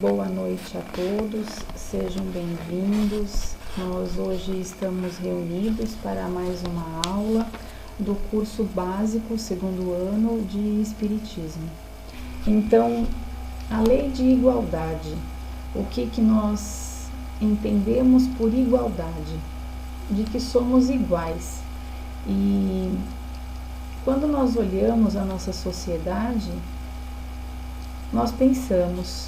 Boa noite a todos, sejam bem-vindos. Nós hoje estamos reunidos para mais uma aula do curso básico, segundo ano de Espiritismo. Então, a lei de igualdade, o que nós entendemos por igualdade? De que somos iguais. E quando nós olhamos a nossa sociedade, nós pensamos: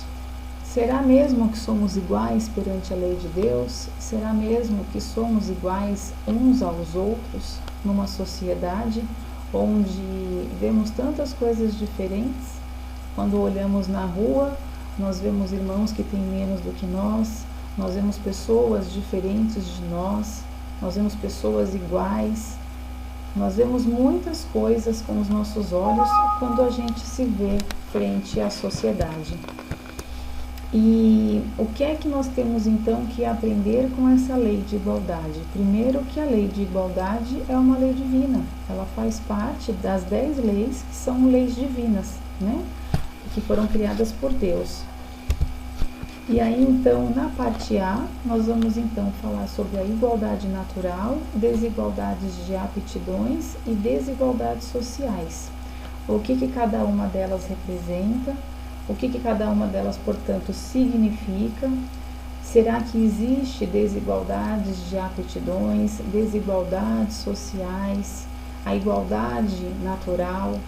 será mesmo que somos iguais perante a lei de Deus? Será mesmo que somos iguais uns aos outros numa sociedade onde vemos tantas coisas diferentes? Quando olhamos na rua, nós vemos irmãos que têm menos do que nós vemos pessoas diferentes de nós vemos pessoas iguais, nós vemos muitas coisas com os nossos olhos quando a gente se vê frente à sociedade. E o que é que nós temos então que aprender com essa lei de igualdade? Primeiro, que a lei de igualdade é uma lei divina, ela faz parte das 10 leis que são leis divinas, né? Que foram criadas por Deus. E aí então, na parte A, nós vamos então falar sobre a igualdade natural, desigualdades de aptidões e desigualdades sociais. O que cada uma delas representa? O que cada uma delas, portanto, significa? Será que existe desigualdades de aptidões, desigualdades sociais, a igualdade natural?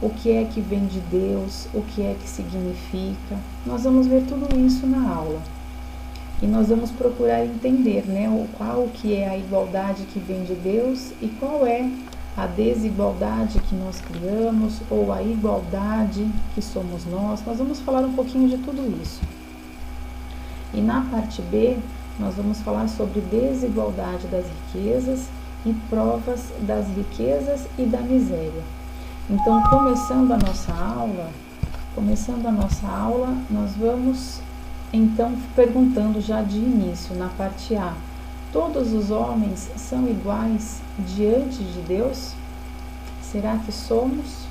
O que é que vem de Deus? O que é que significa? Nós vamos ver tudo isso na aula. E nós vamos procurar entender, né, qual que é a igualdade que vem de Deus e qual é a desigualdade que nós criamos, ou a igualdade que somos nós. Nós vamos falar um pouquinho de tudo isso. E na parte B, nós vamos falar sobre desigualdade das riquezas e provas das riquezas e da miséria. Então, começando a nossa aula, nós vamos então perguntando já de início, na parte A: todos os homens são iguais diante de Deus? Será que somos?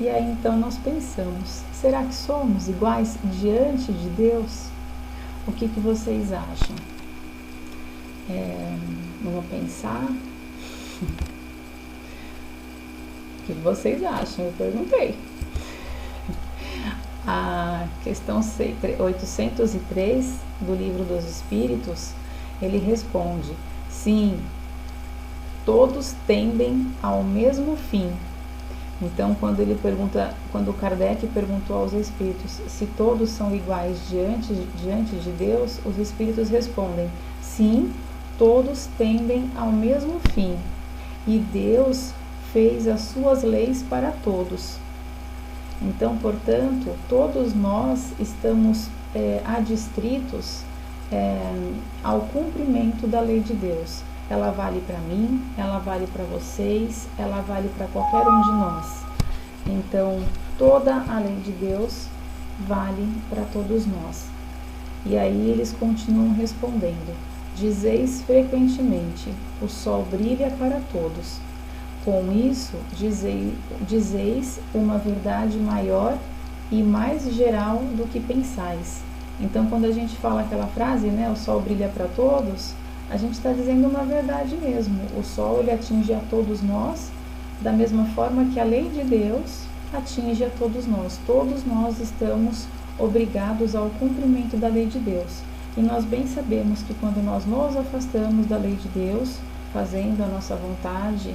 E aí então nós pensamos: será que somos iguais diante de Deus? O que vocês acham? Vamos pensar? O que vocês acham? Eu perguntei. A questão 803 do Livro dos Espíritos, ele responde: sim, todos tendem ao mesmo fim. Então, quando Kardec perguntou aos espíritos se todos são iguais diante de Deus, os espíritos respondem: sim, todos tendem ao mesmo fim. E Deus fez as suas leis para todos. Então, portanto, todos nós estamos adstritos ao cumprimento da lei de Deus. Ela vale para mim, ela vale para vocês, ela vale para qualquer um de nós. Então, toda a lei de Deus vale para todos nós. E aí eles continuam respondendo: dizeis frequentemente, o sol brilha para todos. Com isso, dizeis uma verdade maior e mais geral do que pensais. Então, quando a gente fala aquela frase, né, o sol brilha para todos, a gente está dizendo uma verdade mesmo. O sol, ele atinge a todos nós, da mesma forma que a lei de Deus atinge a todos nós. Todos nós estamos obrigados ao cumprimento da lei de Deus. E nós bem sabemos que quando nós nos afastamos da lei de Deus, fazendo a nossa vontade,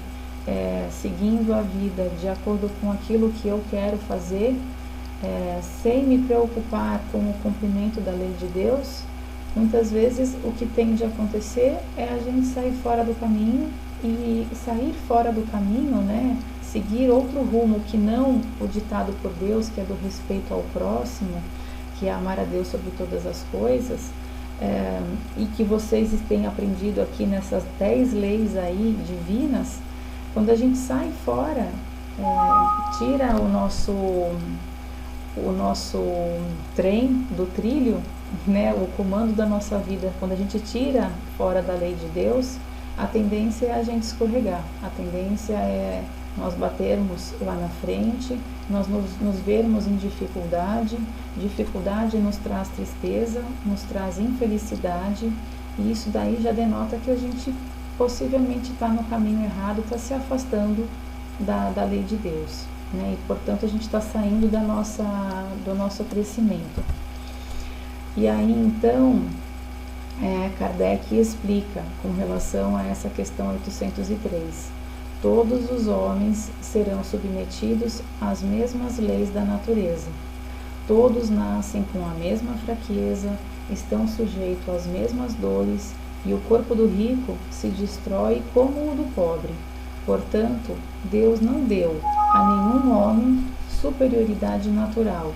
seguindo a vida de acordo com aquilo que eu quero fazer, sem me preocupar com o cumprimento da lei de Deus, muitas vezes o que tende a acontecer é a gente sair fora do caminho, e sair fora do caminho, né, seguir outro rumo que não o ditado por Deus, que é do respeito ao próximo, que é amar a Deus sobre todas as coisas, e que vocês têm aprendido aqui nessas 10 leis aí divinas. Quando a gente sai fora, tira o nosso trem do trilho, né, o comando da nossa vida, quando a gente tira fora da lei de Deus, a tendência é a gente escorregar, a tendência é nós batermos lá na frente, nós nos vermos em dificuldade. Dificuldade nos traz tristeza, nos traz infelicidade, e isso daí já denota que a gente possivelmente está no caminho errado, está se afastando da lei de Deus, né? E portanto a gente está saindo do nosso crescimento. E aí então Kardec explica com relação a essa questão 803. Todos os homens serão submetidos às mesmas leis da natureza. Todos nascem com a mesma fraqueza, estão sujeitos às mesmas dores, e o corpo do rico se destrói como o do pobre. Portanto, Deus não deu a nenhum homem superioridade natural,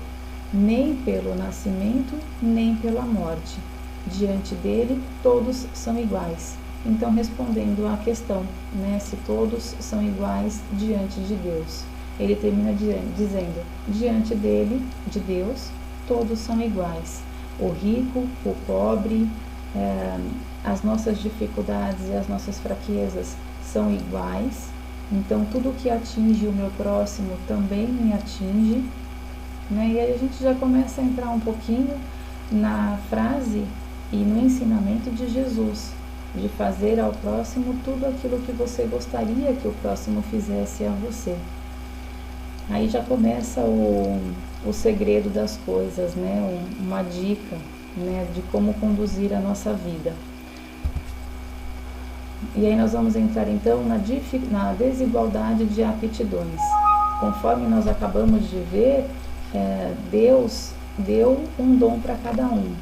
nem pelo nascimento, nem pela morte. Diante dele, todos são iguais. Então, respondendo à questão, né, se todos são iguais diante de Deus, ele termina dizendo, diante dele, de Deus, todos são iguais. O rico, o pobre, as nossas dificuldades e as nossas fraquezas são iguais. Então, tudo que atinge o meu próximo também me atinge, né? E aí a gente já começa a entrar um pouquinho na frase e no ensinamento de Jesus, de fazer ao próximo tudo aquilo que você gostaria que o próximo fizesse a você. Aí já começa o segredo das coisas, né? Uma dica, né, de como conduzir a nossa vida. E aí nós vamos entrar então na desigualdade de aptidões. Conforme nós acabamos de ver, Deus deu um dom para cada um,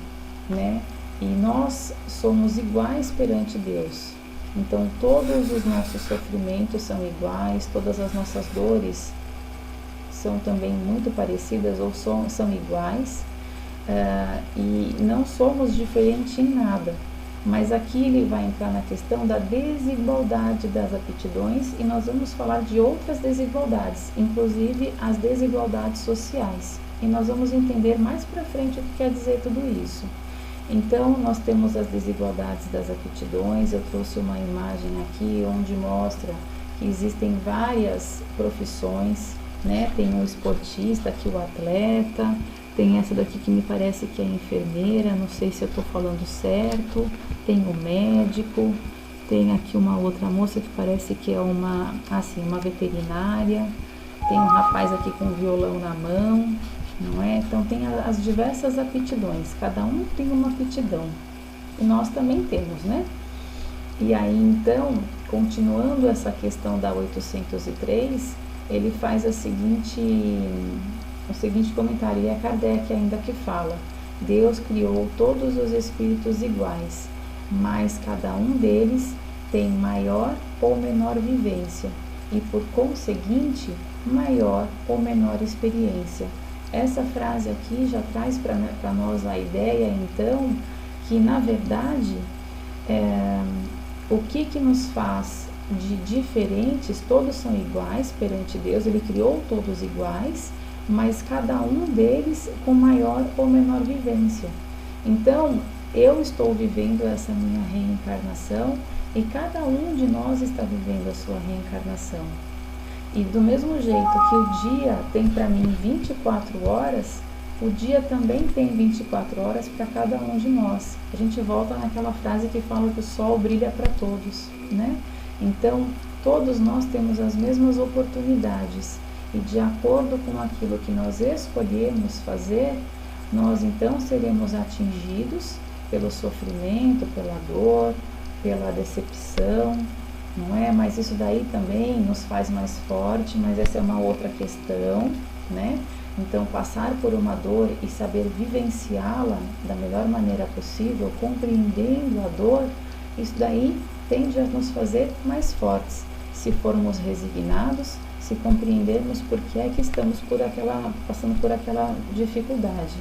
né? E nós somos iguais perante Deus. Então todos os nossos sofrimentos são iguais, todas as nossas dores são também muito parecidas ou são iguais, e não somos diferentes em nada. Mas aqui ele vai entrar na questão da desigualdade das aptidões, e nós vamos falar de outras desigualdades, inclusive as desigualdades sociais. E nós vamos entender mais para frente o que quer dizer tudo isso. Então, nós temos as desigualdades das aptidões. Eu trouxe uma imagem aqui onde mostra que existem várias profissões, né? Tem o esportista, aqui o atleta, tem essa daqui que me parece que é enfermeira, não sei se eu estou falando certo, tem o médico, tem aqui uma outra moça que parece que é uma veterinária, tem um rapaz aqui com violão na mão, não é? Então tem as diversas aptidões, cada um tem uma aptidão, e nós também temos, né? E aí então, continuando essa questão da 803, ele faz o seguinte comentário, e é Kardec ainda que fala: Deus criou todos os espíritos iguais, mas cada um deles tem maior ou menor vivência, e por conseguinte, maior ou menor experiência. Essa frase aqui já traz para nós a ideia, então, que na verdade, o que nos faz de diferentes? Todos são iguais perante Deus, ele criou todos iguais, mas cada um deles com maior ou menor vivência. Então, eu estou vivendo essa minha reencarnação, e cada um de nós está vivendo a sua reencarnação. E do mesmo jeito que o dia tem para mim 24 horas, o dia também tem 24 horas para cada um de nós. A gente volta naquela frase que fala que o sol brilha para todos, né? Então, todos nós temos as mesmas oportunidades, e de acordo com aquilo que nós escolhermos fazer, nós então seremos atingidos pelo sofrimento, pela dor, pela decepção, não é? Mas isso daí também nos faz mais forte, mas essa é uma outra questão, né? Então, passar por uma dor e saber vivenciá-la da melhor maneira possível, compreendendo a dor, isso daí tende a nos fazer mais fortes, se formos resignados, se compreendermos por que é que estamos passando por aquela dificuldade.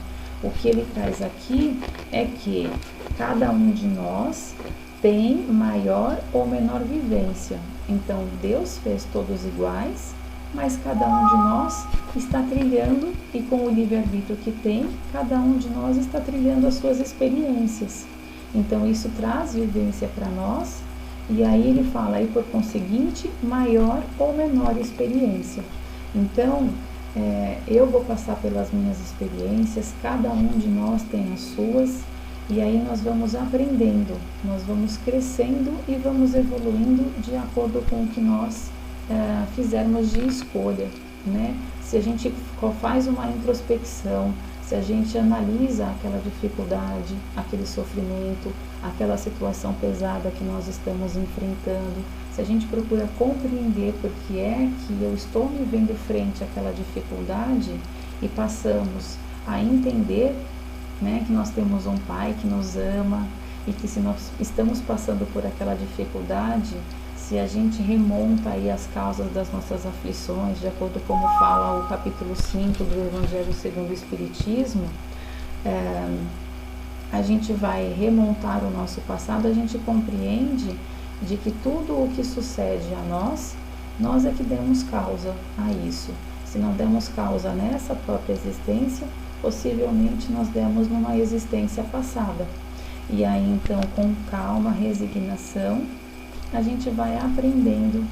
O que ele traz aqui é que cada um de nós tem maior ou menor vivência. Então, Deus fez todos iguais, mas cada um de nós está trilhando, e com o livre-arbítrio que tem, cada um de nós está trilhando as suas experiências. Então, isso traz vivência para nós, E aí ele fala, e por conseguinte, maior ou menor experiência. Então, eu vou passar pelas minhas experiências, cada um de nós tem as suas, e aí nós vamos aprendendo, nós vamos crescendo e vamos evoluindo de acordo com o que nós fizermos de escolha, né? Se a gente faz uma introspecção, se a gente analisa aquela dificuldade, aquele sofrimento, aquela situação pesada que nós estamos enfrentando, se a gente procura compreender por que é que eu estou me vendo frente àquela dificuldade e passamos a entender, né, que nós temos um Pai que nos ama e que se nós estamos passando por aquela dificuldade, se a gente remonta aí as causas das nossas aflições, de acordo com como fala o capítulo 5 do Evangelho segundo o Espiritismo, a gente vai remontar o nosso passado, a gente compreende de que tudo o que sucede a nós é que demos causa a isso. Se não demos causa nessa própria existência, possivelmente nós demos numa existência passada. E aí então, com calma, resignação, a gente vai aprendendo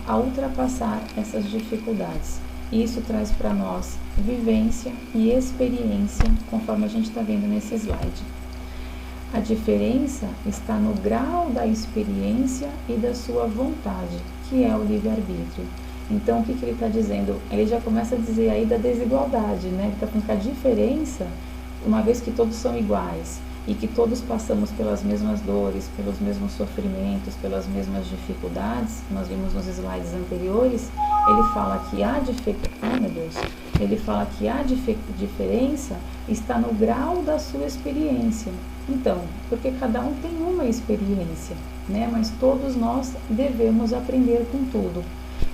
a ultrapassar essas dificuldades. Isso traz para nós vivência e experiência, conforme a gente está vendo nesse slide. A diferença está no grau da experiência e da sua vontade, que é o livre-arbítrio. Então, o que ele está dizendo? Ele já começa a dizer aí da desigualdade, né? Ele está falando que a diferença, uma vez que todos são iguais e que todos passamos pelas mesmas dores, pelos mesmos sofrimentos, pelas mesmas dificuldades, nós vimos nos slides anteriores, ele fala que ele fala que a diferença está no grau da sua experiência. Então, porque cada um tem uma experiência, né? Mas todos nós devemos aprender com tudo.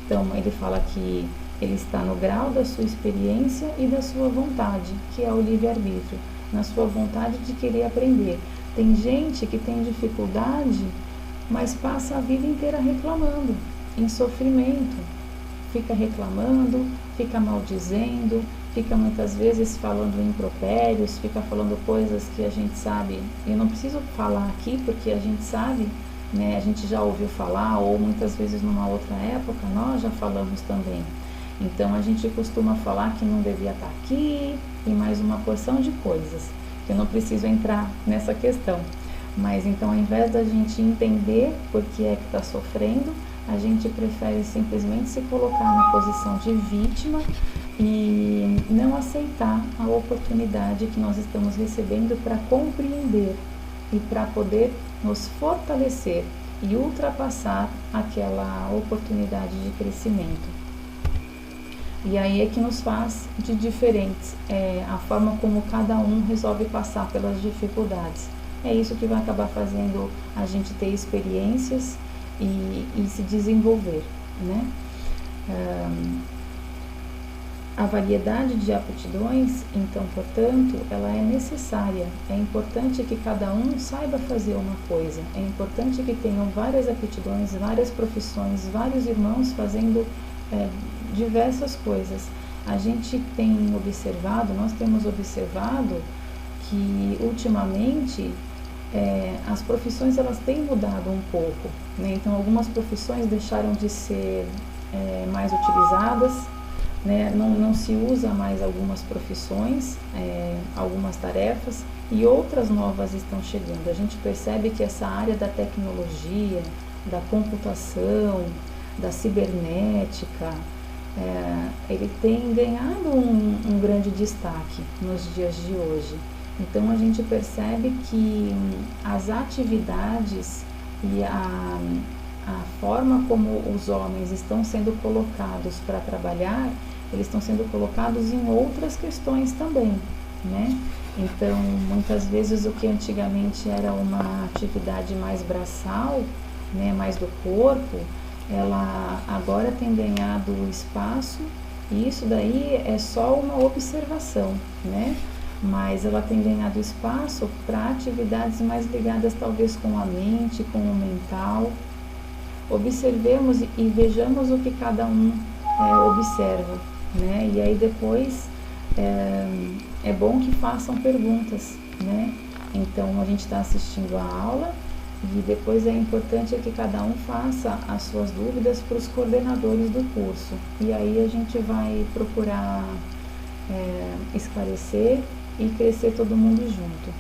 Então, ele fala que ele está no grau da sua experiência e da sua vontade, que é o livre-arbítrio, na sua vontade de querer aprender. Tem gente que tem dificuldade, mas passa a vida inteira reclamando, em sofrimento. Fica reclamando, fica maldizendo, fica muitas vezes falando impropérios, fica falando coisas que a gente sabe. Eu não preciso falar aqui porque a gente sabe, né? A gente já ouviu falar, ou muitas vezes numa outra época nós já falamos também. Então a gente costuma falar que não devia estar aqui e mais uma porção de coisas, que eu não preciso entrar nessa questão. Mas então, ao invés da gente entender por que é que está sofrendo, a gente prefere simplesmente se colocar na posição de vítima e não aceitar a oportunidade que nós estamos recebendo para compreender e para poder nos fortalecer e ultrapassar aquela oportunidade de crescimento. E aí é que nos faz de diferentes, a forma como cada um resolve passar pelas dificuldades. É isso que vai acabar fazendo a gente ter experiências e se desenvolver, né? A variedade de aptidões, então, portanto, ela é necessária. É importante que cada um saiba fazer uma coisa. É importante que tenham várias aptidões, várias profissões, vários irmãos fazendo diversas coisas. A gente tem observado, nós temos observado que ultimamente as profissões elas têm mudado um pouco, né? Então algumas profissões deixaram de ser mais utilizadas, né? Não se usa mais algumas profissões, algumas tarefas, e outras novas estão chegando. A gente percebe que essa área da tecnologia, da computação, da cibernética, ele tem ganhado um grande destaque nos dias de hoje. Então a gente percebe que as atividades e a forma como os homens estão sendo colocados para trabalhar, eles estão sendo colocados em outras questões também, né? Então, muitas vezes o que antigamente era uma atividade mais braçal, né, mais do corpo, ela agora tem ganhado espaço, e isso daí é só uma observação, né? Mas ela tem ganhado espaço para atividades mais ligadas talvez com a mente, com o mental. Observemos e vejamos o que cada um observa, né? E aí depois é bom que façam perguntas, né? Então a gente está assistindo a aula E depois é importante que cada um faça as suas dúvidas para os coordenadores do curso. E aí a gente vai procurar esclarecer e crescer todo mundo junto.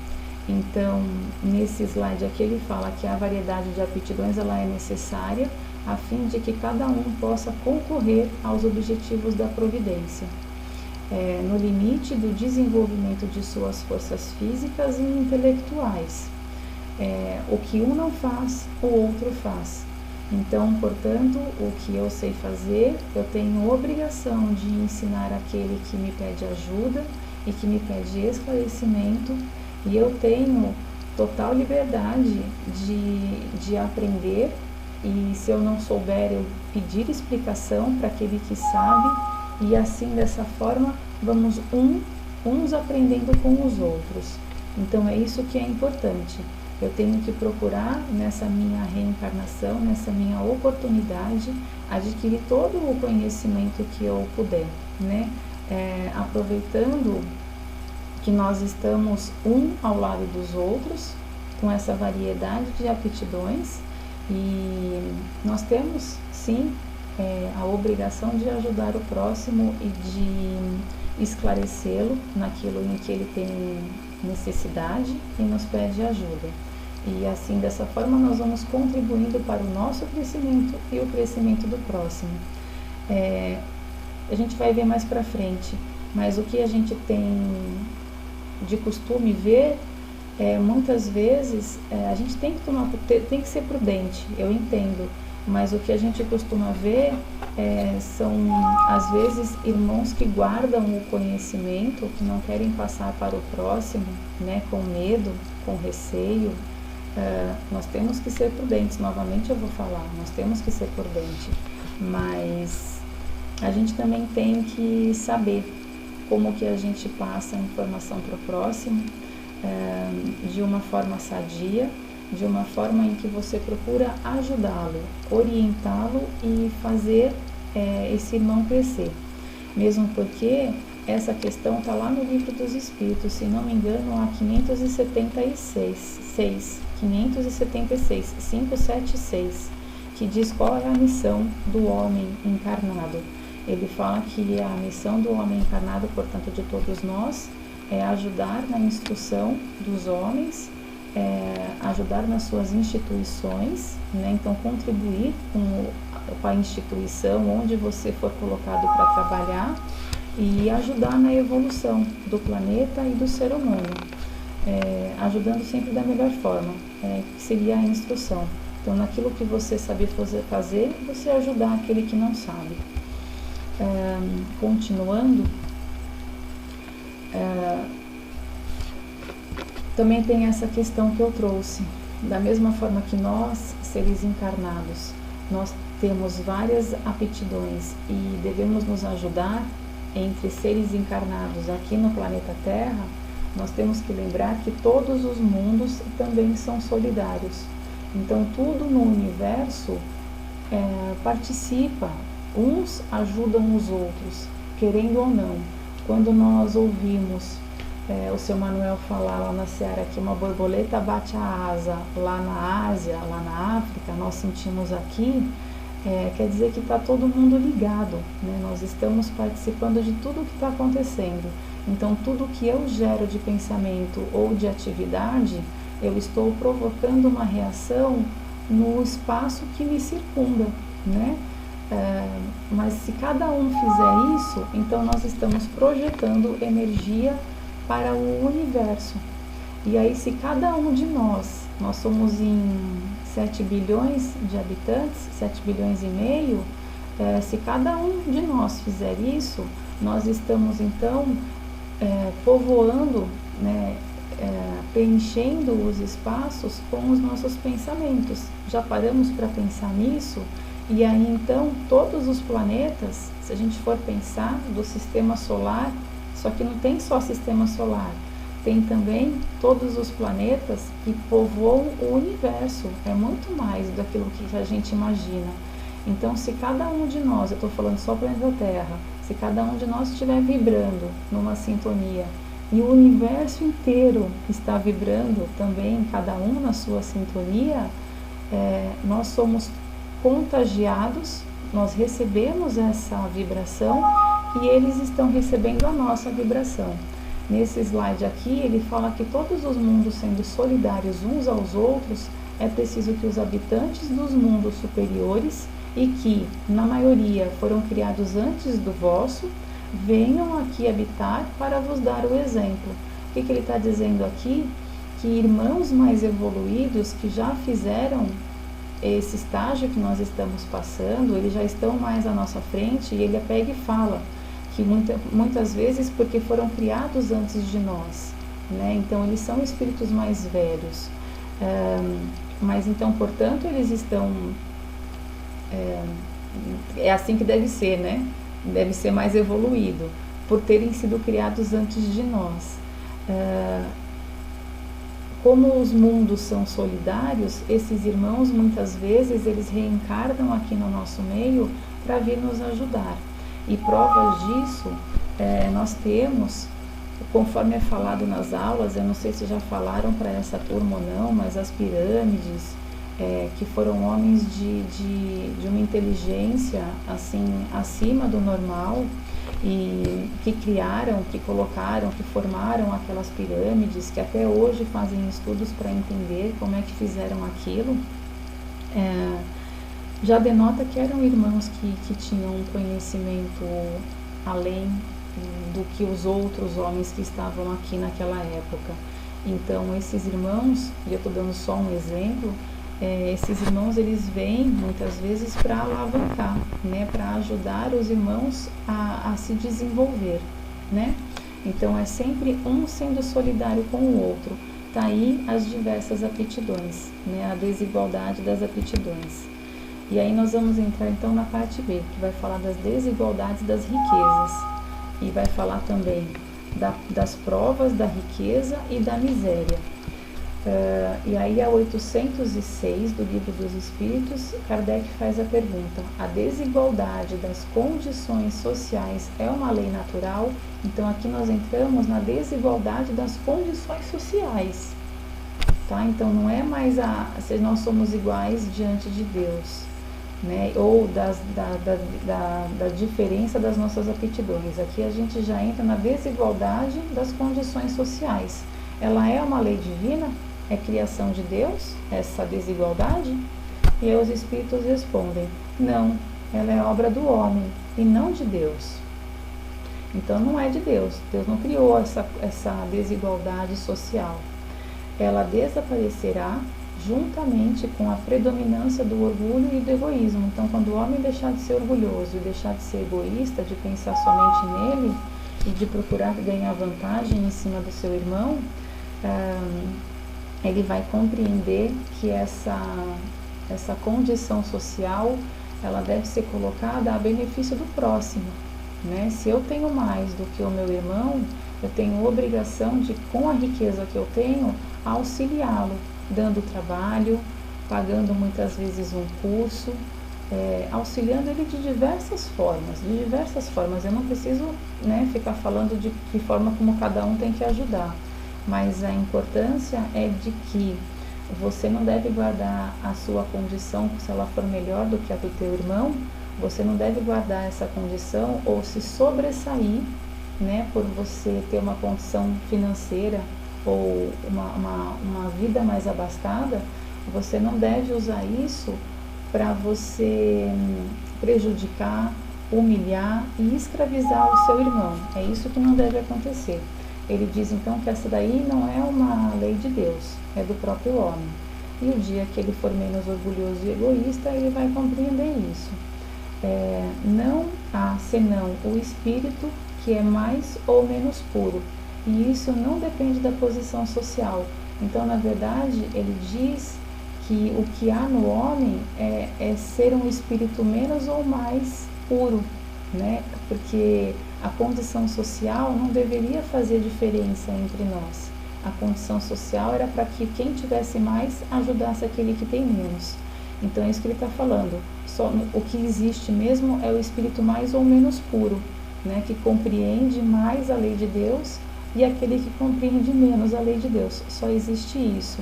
Então, nesse slide aqui ele fala que a variedade de aptidões ela é necessária a fim de que cada um possa concorrer aos objetivos da providência, no limite do desenvolvimento de suas forças físicas e intelectuais. O que um não faz, o outro faz. Então, portanto, o que eu sei fazer, eu tenho obrigação de ensinar aquele que me pede ajuda e que me pede esclarecimento, e eu tenho total liberdade de aprender, e se eu não souber, eu pedir explicação para aquele que sabe, e assim, dessa forma, vamos uns aprendendo com os outros. Então, é isso que é importante. Eu tenho que procurar, nessa minha reencarnação, nessa minha oportunidade, adquirir todo o conhecimento que eu puder, né? Aproveitando que nós estamos um ao lado dos outros, com essa variedade de aptidões, e nós temos, sim, a obrigação de ajudar o próximo e de esclarecê-lo naquilo em que ele tem necessidade e nos pede ajuda. E assim, dessa forma, nós vamos contribuindo para o nosso crescimento e o crescimento do próximo. A gente vai ver mais para frente, mas o que a gente tem de costume ver, muitas vezes, a gente tem que ser prudente, eu entendo, mas o que a gente costuma ver são, às vezes, irmãos que guardam o conhecimento, que não querem passar para o próximo, né, com medo, com receio. Nós temos que ser prudentes, novamente eu vou falar, nós temos que ser prudentes, mas a gente também tem que saber como que a gente passa a informação para o próximo, de uma forma sadia, de uma forma em que você procura ajudá-lo, orientá-lo e fazer esse irmão crescer. Mesmo porque essa questão está lá no Livro dos Espíritos, se não me engano, a 576, que diz qual é a missão do homem encarnado. Ele fala que a missão do homem encarnado, portanto de todos nós, é ajudar na instrução dos homens, ajudar nas suas instituições, né? Então contribuir com a instituição onde você for colocado para trabalhar e ajudar na evolução do planeta e do ser humano, ajudando sempre da melhor forma, que seria a instrução. Então, naquilo que você sabe fazer, você ajudar aquele que não sabe. Continuando, também tem essa questão que eu trouxe. Da mesma forma que nós, seres encarnados, nós temos várias aptidões e devemos nos ajudar entre seres encarnados aqui no planeta Terra, nós temos que lembrar que todos os mundos também são solidários. Então, tudo no universo participa, uns ajudam os outros, querendo ou não. Quando nós ouvimos o seu Manuel falar lá na Seara que uma borboleta bate a asa lá na Ásia, lá na África, nós sentimos aqui, quer dizer que está todo mundo ligado, né? Nós estamos participando de tudo o que está acontecendo. Então, tudo que eu gero de pensamento ou de atividade, eu estou provocando uma reação no espaço que me circunda, né? Mas se cada um fizer isso, então nós estamos projetando energia para o universo. E aí, se cada um de nós somos em 7 bilhões de habitantes, 7 bilhões e meio, se cada um de nós fizer isso, nós estamos então povoando, né, preenchendo os espaços com os nossos pensamentos. Já paramos para pensar nisso? E aí então todos os planetas, se a gente for pensar do sistema solar, só que não tem só sistema solar, tem também todos os planetas que povoam o universo, é muito mais daquilo que a gente imagina. Então, se cada um de nós, eu estou falando só o planeta Terra, se cada um de nós estiver vibrando numa sintonia e o universo inteiro está vibrando também, cada um na sua sintonia, nós somos contagiados, nós recebemos essa vibração e eles estão recebendo a nossa vibração. Nesse slide aqui, ele fala que todos os mundos sendo solidários uns aos outros, é preciso que os habitantes dos mundos superiores e que, na maioria, foram criados antes do vosso, venham aqui habitar para vos dar o exemplo. O que ele está dizendo aqui? Que irmãos mais evoluídos que já fizeram esse estágio que nós estamos passando, eles já estão mais à nossa frente, e ele pega e fala que muitas vezes porque foram criados antes de nós, né? Então eles são espíritos mais velhos, mas então, portanto, eles estão, é assim que deve ser, né? Deve ser mais evoluído, por terem sido criados antes de nós. Como os mundos são solidários, esses irmãos muitas vezes eles reencarnam aqui no nosso meio para vir nos ajudar. E provas disso nós temos, conforme é falado nas aulas, eu não sei se já falaram para essa turma ou não, mas as pirâmides, que foram homens de uma inteligência assim acima do normal, e que criaram, que colocaram, que formaram aquelas pirâmides, que até hoje fazem estudos para entender como é que fizeram aquilo, já denota que eram irmãos que tinham um conhecimento além do que os outros homens que estavam aqui naquela época. Então esses irmãos, e eu estou dando só um exemplo, esses irmãos eles vêm muitas vezes para alavancar, né, para ajudar os irmãos a se desenvolver, né? Então é sempre um sendo solidário com o outro. Tá aí as diversas aptidões, né, a desigualdade das aptidões. E aí nós vamos entrar então na parte B, que vai falar das desigualdades das riquezas, e vai falar também das provas da riqueza e da miséria. E aí a 806 do Livro dos Espíritos, Kardec faz a pergunta: a desigualdade das condições sociais é uma lei natural? Então aqui nós entramos na desigualdade das condições sociais, tá? Então não é mais se nós somos iguais diante de Deus, né? Ou da diferença das nossas aptidões. Aqui a gente já entra na desigualdade das condições sociais. Ela é uma lei divina? É criação de Deus, essa desigualdade? E aí os espíritos respondem: não, ela é obra do homem e não de Deus. Então não é de Deus. Deus não criou essa desigualdade social. Ela desaparecerá juntamente com a predominância do orgulho e do egoísmo. Então, quando o homem deixar de ser orgulhoso e deixar de ser egoísta, de pensar somente nele e de procurar ganhar vantagem em cima do seu irmão, ele vai compreender que essa condição social, ela deve ser colocada a benefício do próximo, né? Se eu tenho mais do que o meu irmão, eu tenho obrigação de, com a riqueza que eu tenho, auxiliá-lo, dando trabalho, pagando muitas vezes um curso, auxiliando ele de diversas formas. Eu não preciso, né, ficar falando de que forma como cada um tem que ajudar, mas a importância é de que você não deve guardar a sua condição, se ela for melhor do que a do teu irmão, você não deve guardar essa condição ou se sobressair, né, por você ter uma condição financeira ou uma vida mais abastada. Você não deve usar isso para você prejudicar, humilhar e escravizar o seu irmão. É isso que não deve acontecer. Ele diz então que essa daí não é uma lei de Deus, é do próprio homem. E o dia que ele for menos orgulhoso e egoísta, ele vai compreender isso. Não há senão o espírito que é mais ou menos puro. E isso não depende da posição social. Então, na verdade, ele diz que o que há no homem é ser um espírito menos ou mais puro, né? Porque a condição social não deveria fazer diferença entre nós. A condição social era para que quem tivesse mais ajudasse aquele que tem menos. Então é isso que ele está falando. Só o que existe mesmo é o espírito mais ou menos puro, né? Que compreende mais a lei de Deus e aquele que compreende menos a lei de Deus. Só existe isso.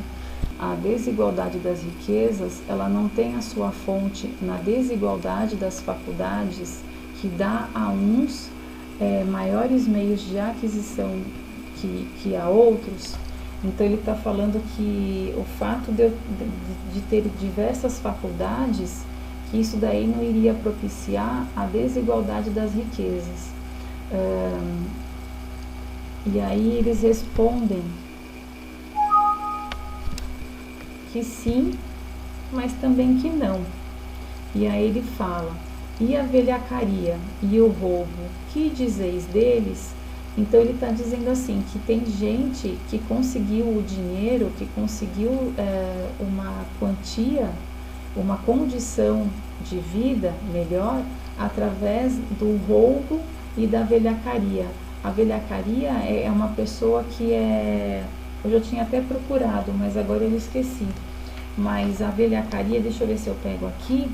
A desigualdade das riquezas, ela não tem a sua fonte na desigualdade das faculdades, que dá a uns maiores meios de aquisição que a outros. Então ele está falando que o fato de ter diversas faculdades, que isso daí não iria propiciar a desigualdade das riquezas. E aí eles respondem que sim, mas também que não. E aí ele fala: e a velhacaria e o roubo, que dizeis deles? Então ele está dizendo assim, que tem gente que conseguiu o dinheiro, que conseguiu uma quantia, uma condição de vida melhor através do roubo e da velhacaria. A velhacaria é uma pessoa que hoje eu tinha até procurado, mas agora eu esqueci. Mas a velhacaria, deixa eu ver se eu pego aqui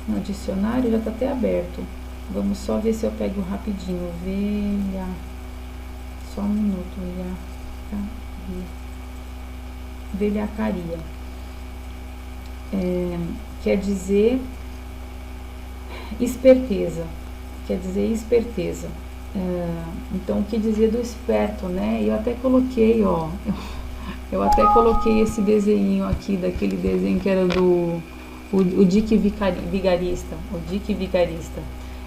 no dicionário, já está até aberto. Vamos só ver se eu pego rapidinho. Só um minuto. Velhacaria. Quer dizer esperteza. Quer dizer esperteza. Então, o que dizer do esperto, né? Eu até coloquei, eu até coloquei esse desenho aqui, daquele desenho que era o Dick Vigarista. O Dick Vigarista.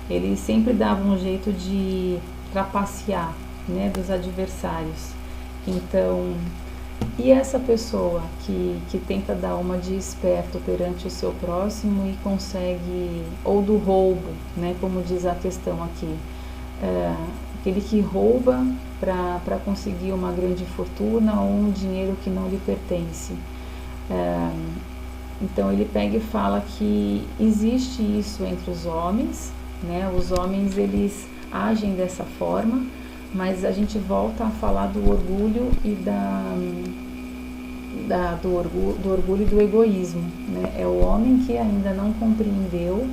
Ele sempre dava um jeito de trapacear, né, dos adversários. Então, e essa pessoa que tenta dar uma de esperto perante o seu próximo e consegue, ou do roubo, né, como diz a questão aqui, aquele que rouba para conseguir uma grande fortuna ou um dinheiro que não lhe pertence. Então ele pega e fala que existe isso entre os homens, né? Os homens, eles agem dessa forma, mas a gente volta a falar do orgulho e do orgulho e do egoísmo, né? É o homem que ainda não compreendeu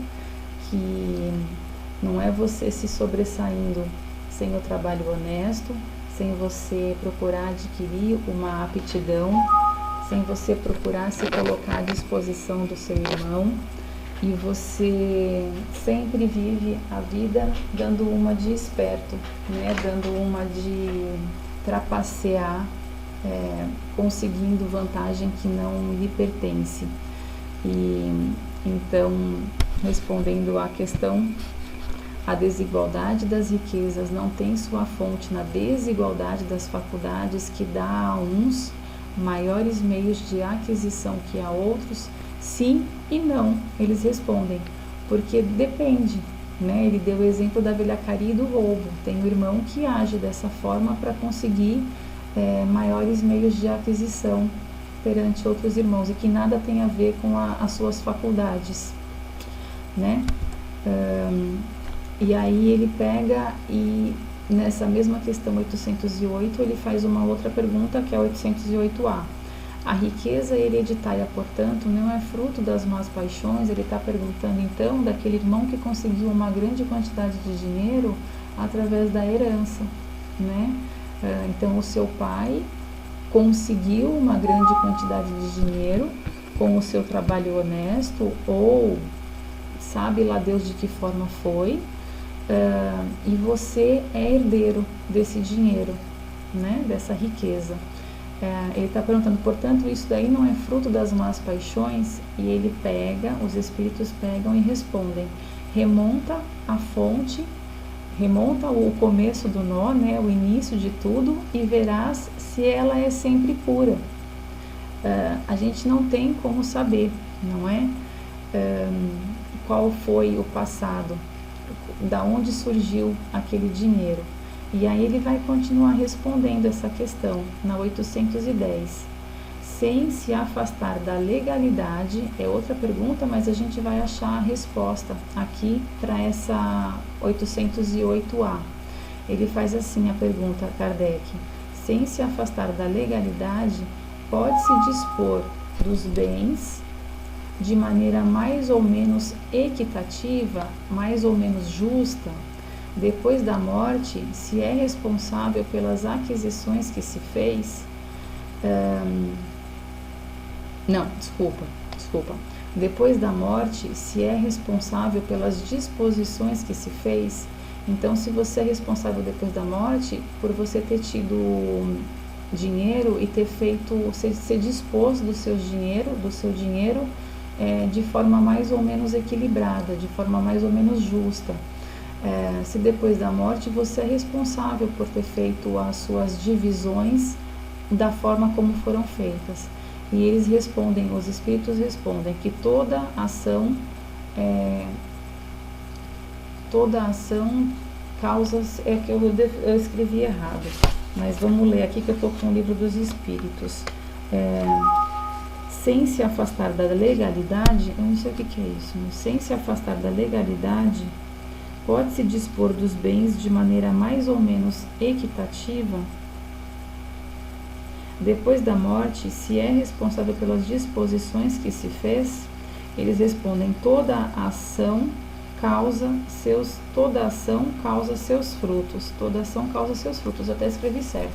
que não é você se sobressaindo sem o trabalho honesto, sem você procurar adquirir uma aptidão, sem você procurar se colocar à disposição do seu irmão, e você sempre vive a vida dando uma de esperto, né? Dando uma de trapacear, conseguindo vantagem que não lhe pertence. E então, respondendo à questão, a desigualdade das riquezas não tem sua fonte na desigualdade das faculdades, que dá a uns maiores meios de aquisição que a outros. Sim e não, eles respondem, porque depende, né? Ele deu o exemplo da velhacaria e do roubo. Tem o irmão que age dessa forma para conseguir maiores meios de aquisição perante outros irmãos, e que nada tem a ver com as suas faculdades, né? E aí ele pega e nessa mesma questão 808 ele faz uma outra pergunta, que é 808A. A riqueza hereditária, portanto, não é fruto das más paixões. Ele está perguntando então daquele irmão que conseguiu uma grande quantidade de dinheiro através da herança, né? Então o seu pai conseguiu uma grande quantidade de dinheiro com o seu trabalho honesto, ou sabe lá Deus de que forma foi, e você é herdeiro desse dinheiro, né? Dessa riqueza. Ele está perguntando, portanto, isso daí não é fruto das más paixões? E ele pega, os espíritos pegam e respondem: remonta a fonte, remonta o começo do nó, né, o início de tudo, e verás se ela é sempre pura. A gente não tem como saber, não é? Qual foi o passado, da onde surgiu aquele dinheiro. E aí ele vai continuar respondendo essa questão na 810. Sem se afastar da legalidade, é outra pergunta, mas a gente vai achar a resposta aqui para essa 808A. Ele faz assim a pergunta, Kardec: sem se afastar da legalidade, pode-se dispor dos bens de maneira mais ou menos equitativa, mais ou menos justa? depois da morte, se é responsável pelas aquisições que se fez. Depois da morte, se é responsável pelas disposições que se fez. Então, se você é responsável depois da morte por você ter tido dinheiro e ter feito, ser disposto do seu dinheiro de forma mais ou menos equilibrada, de forma mais ou menos justa. Se depois da morte você é responsável por ter feito as suas divisões da forma como foram feitas. E eles respondem, os espíritos respondem que toda ação causa, que eu escrevi errado, mas vamos ler aqui que eu estou com o livro dos espíritos. Sem se afastar da legalidade, eu não sei o que é isso, mas sem se afastar da legalidade, pode-se dispor dos bens de maneira mais ou menos equitativa. Depois da morte, se é responsável pelas disposições que se fez, eles respondem: toda ação causa seus frutos. Toda ação causa seus frutos. Eu até escrevi certo.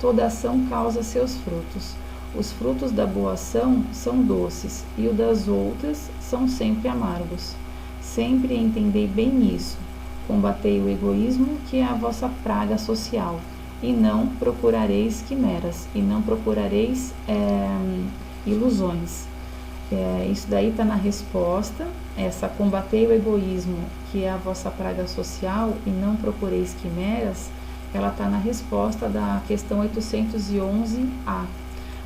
Toda ação causa seus frutos. Os frutos da boa ação são doces e o das outras são sempre amargos. Sempre entendei bem isso. Combatei o egoísmo, que é a vossa praga social, e não procurareis quimeras, e não procurareis ilusões. Isso daí está na resposta, essa combatei o egoísmo, que é a vossa praga social, e não procureis quimeras, ela está na resposta da questão 811A.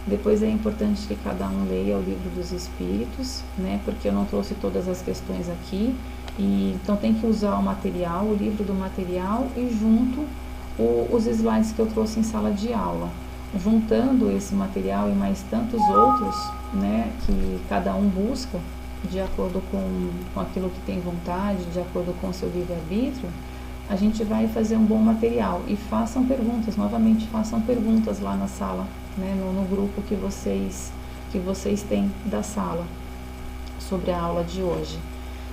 Depois é importante que cada um leia o livro dos espíritos, né, porque eu não trouxe todas as questões aqui, e então tem que usar o material, o livro do material, e junto os slides que eu trouxe em sala de aula. Juntando esse material e mais tantos outros, né, que cada um busca de acordo com aquilo que tem vontade, de acordo com o seu livre-arbítrio, a gente vai fazer um bom material. E façam perguntas, novamente façam perguntas lá na sala, né, no grupo que vocês têm da sala sobre a aula de hoje.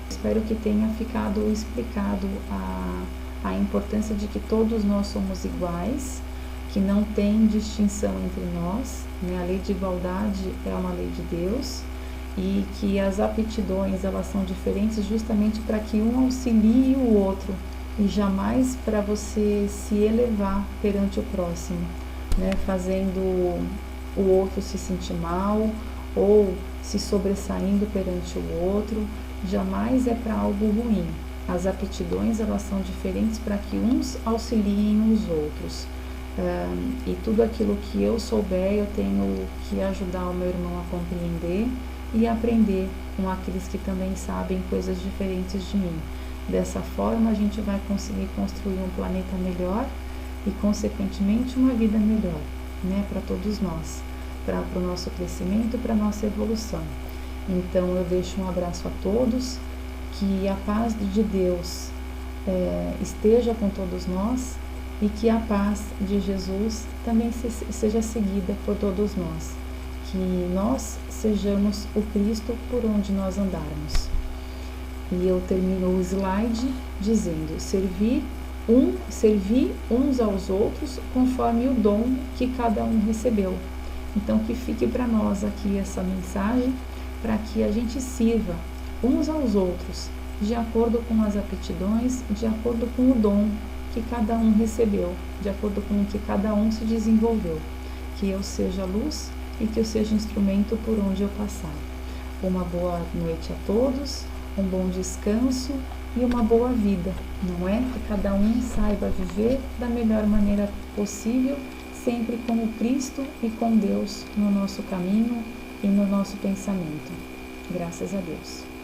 Espero que tenha ficado explicado a importância de que todos nós somos iguais, que não tem distinção entre nós, né? A lei de igualdade é uma lei de Deus, e que as aptidões elas são diferentes justamente para que um auxilie o outro e jamais para você se elevar perante o próximo, né? Fazendo o outro se sentir mal ou se sobressaindo perante o outro, jamais é para algo ruim. As aptidões elas são diferentes para que uns auxiliem os outros. E tudo aquilo que eu souber, eu tenho que ajudar o meu irmão a compreender e aprender com aqueles que também sabem coisas diferentes de mim. Dessa forma, a gente vai conseguir construir um planeta melhor e, consequentemente, uma vida melhor, né, para todos nós, para o nosso crescimento, para a nossa evolução. Então, eu deixo um abraço a todos, que a paz de Deus esteja com todos nós, e que a paz de Jesus também seja seguida por todos nós. Que nós sejamos o Cristo por onde nós andarmos. E eu termino o slide dizendo: servir uns aos outros conforme o dom que cada um recebeu. Então que fique para nós aqui essa mensagem, para que a gente sirva uns aos outros, de acordo com as aptidões, de acordo com o dom que cada um recebeu, de acordo com o que cada um se desenvolveu. Que eu seja luz e que eu seja instrumento por onde eu passar. Uma boa noite a todos, um bom descanso e uma boa vida, não é? Que cada um saiba viver da melhor maneira possível, sempre com o Cristo e com Deus no nosso caminho e no nosso pensamento. Graças a Deus.